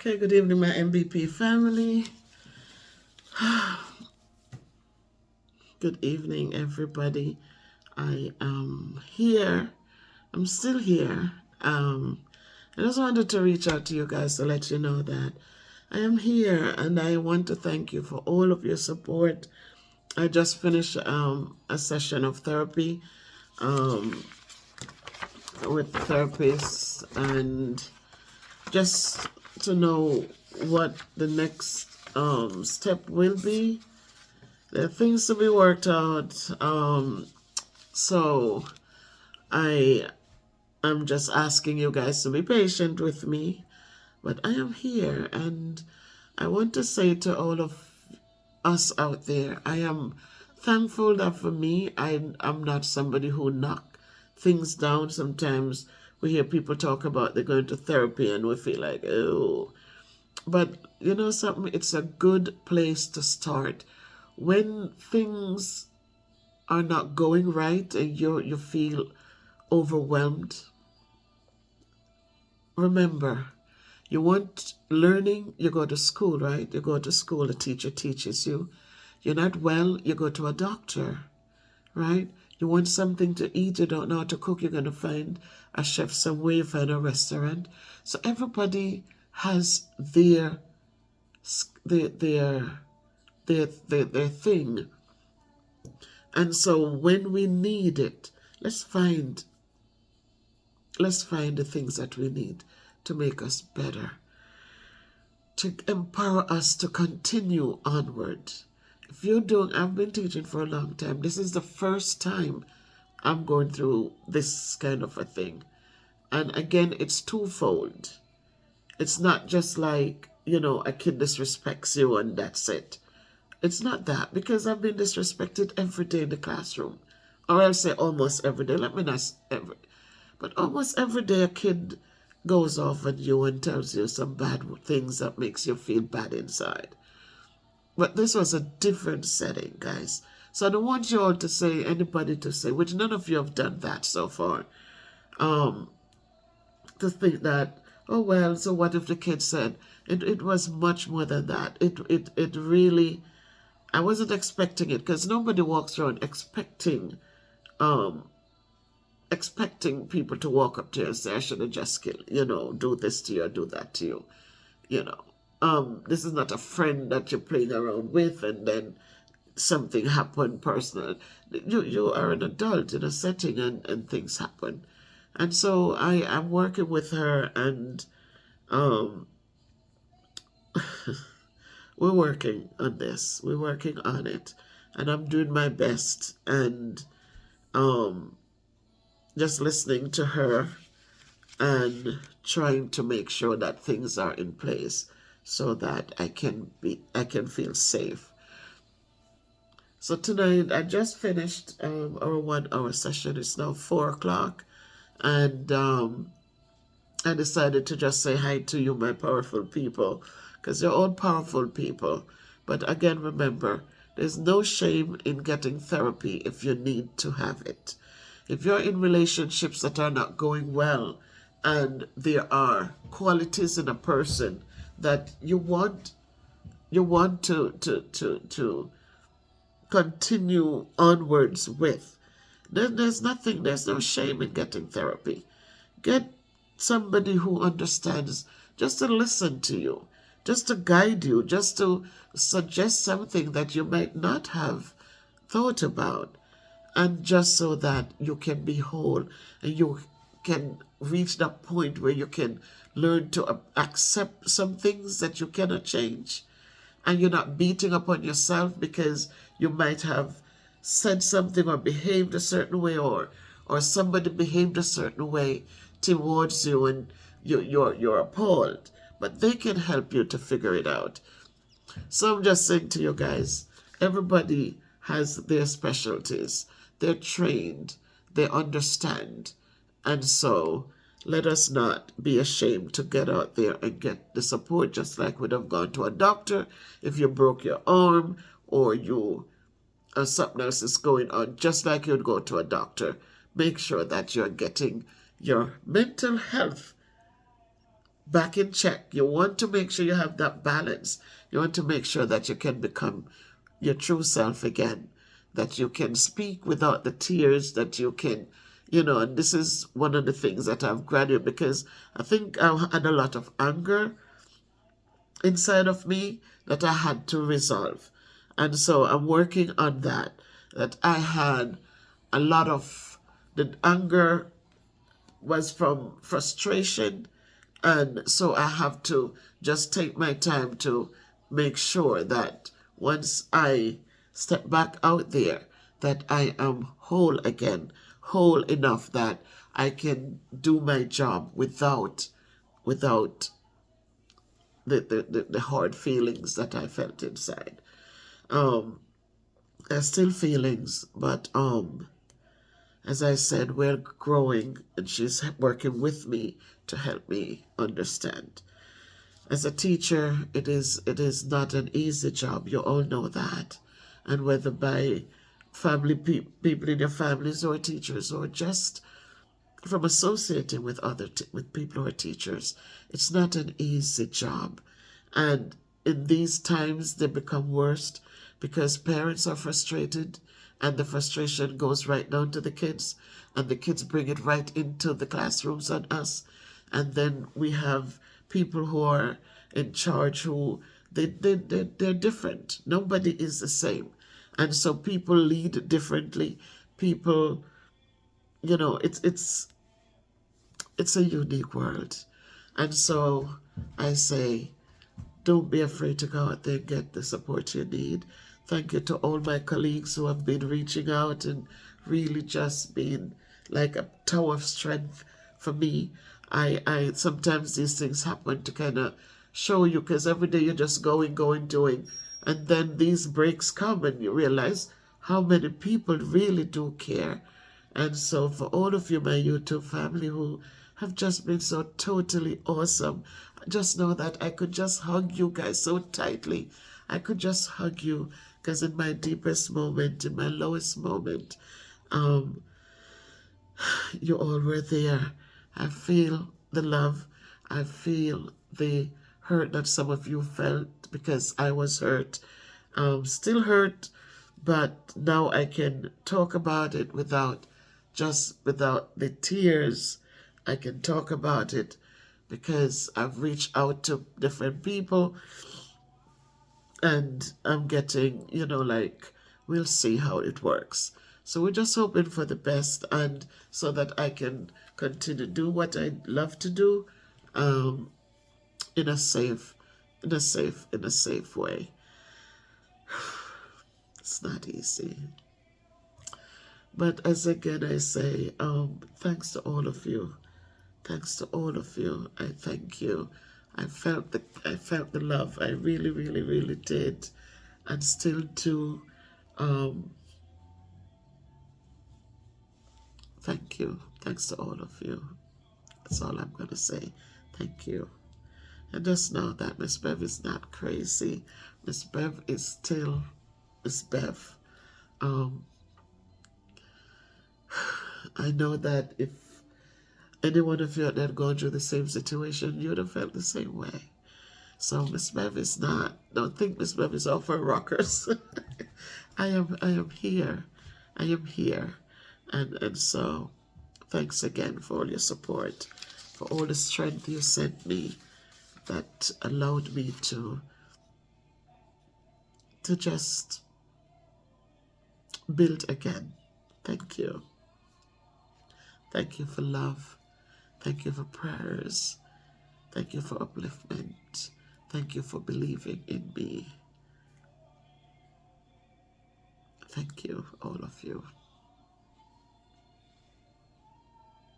Okay, good evening, my MVP family. Good evening, everybody. I am here. I'm still here. I just wanted to reach out to you guys to let you know that I am here, and I want to thank you for all of your support. I just finished a session of therapy with therapists, and just to know what the next step will be. There are things to be worked out. So I'm just asking you guys to be patient with me. But I am here, and I want to say to all of us out there, I am thankful that for me, I'm not somebody who knock things down. Sometimes we hear people talk about they're going to therapy and we feel like, oh. But you know something? It's a good place to start. When things are not going right and you feel overwhelmed, remember, you want learning, you go to school, right? You go to school, a teacher teaches you. You're not well, you go to a doctor, right? You want something to eat, you don't know how to cook, you're going to find a chef somewhere, you find a restaurant. So everybody has their thing. And so when we need it, let's find the things that we need to make us better, to empower us to continue onward. If you don't, I've been teaching for a long time. This is the first time I'm going through this kind of a thing. And again, it's twofold. It's not just like, a kid disrespects you and that's it. It's not that, because I've been disrespected every day in the classroom. Or I'll say almost every day. Let me not every. But almost every day a kid goes off on you and tells you some bad things that makes you feel bad inside. But this was a different setting, guys. So I don't want you all to say, anybody to say, which none of you have done that so far, to think that, oh well, so what if the kid said? It was much more than that. It really, I wasn't expecting it, because nobody walks around expecting people to walk up to you and say, I should have just killed, do this to you or do that to you. This is not a friend that you're playing around with and then something happened personal. You are an adult in a setting, and things happen. And so I'm working with her, and we're working on this. We're working on it. And I'm doing my best, and just listening to her and trying to make sure that things are in place so that I can feel safe. So tonight I just finished our 1 hour session. It's now 4 o'clock, and I decided to just say hi to you, my powerful people, because you're all powerful people. But again, remember, there's no shame in getting therapy if you need to have it. If you're in relationships that are not going well, and there are qualities in a person that you want to continue onwards with, then there's no shame in getting therapy. Get somebody who understands, just to listen to you, just to guide you, just to suggest something that you might not have thought about, and just so that you can be whole and you can reach that point where you can learn to accept some things that you cannot change, and you're not beating upon yourself because you might have said something or behaved a certain way, or somebody behaved a certain way towards you, and you're appalled. But they can help you to figure it out. So I'm just saying to you guys, everybody has their specialties. They're trained, they understand. And so let us not be ashamed to get out there and get the support, just like we'd have gone to a doctor if you broke your arm or something else is going on, just like you'd go to a doctor. Make sure that you're getting your mental health back in check. You want to make sure you have that balance. You want to make sure that you can become your true self again, that you can speak without the tears, that you can, and this is one of the things that I've graduated, because I think I had a lot of anger inside of me that I had to resolve. And so I'm working on that I had a lot of the anger was from frustration. And so I have to just take my time to make sure that once I step back out there, that I am whole again, whole enough that I can do my job without the hard feelings that I felt inside. There's still feelings, but as I said, we're growing, and she's working with me to help me understand. As a teacher, it is not an easy job. You all know that, and whether by people in your families or teachers, or just from associating with with people who are teachers, it's not an easy job. And in these times, they become worse because parents are frustrated, and the frustration goes right down to the kids, and the kids bring it right into the classrooms on us. And then we have people who are in charge who they're different. Nobody is the same. And so people lead differently. People, it's a unique world. And so I say, don't be afraid to go out there and get the support you need. Thank you to all my colleagues who have been reaching out and really just been like a tower of strength for me. I sometimes these things happen to kind of show you, because every day you're just going, doing. And then these breaks come and you realize how many people really do care. And so for all of you, my YouTube family, who have just been so totally awesome, just know that I could just hug you guys so tightly. I could just hug you, because in my deepest moment, in my lowest moment, you all were there. I feel the love. I feel the hurt that some of you felt, because I was hurt. Still hurt, but now I can talk about it without the tears. I can talk about it because I've reached out to different people, and I'm getting, we'll see how it works. So we're just hoping for the best, and so that I can continue to do what I love to do, in a safe way. It's not easy. But as again I say, thanks to all of you. Thanks to all of you. I thank you. I felt the love. I really, really, really did. And still do. Thank you. Thanks to all of you. That's all I'm going to say. Thank you. And just know that Miss Bev is not crazy. Miss Bev is still Miss Bev. I know that if any one of you had gone through the same situation, you would have felt the same way. So Miss Bev is not. Don't think Miss Bev is off her rockers. I am here. I am here. And so thanks again for all your support, for all the strength you sent me that allowed me to just build again. Thank you. Thank you for love. Thank you for prayers. Thank you for upliftment. Thank you for believing in me. Thank you, all of you.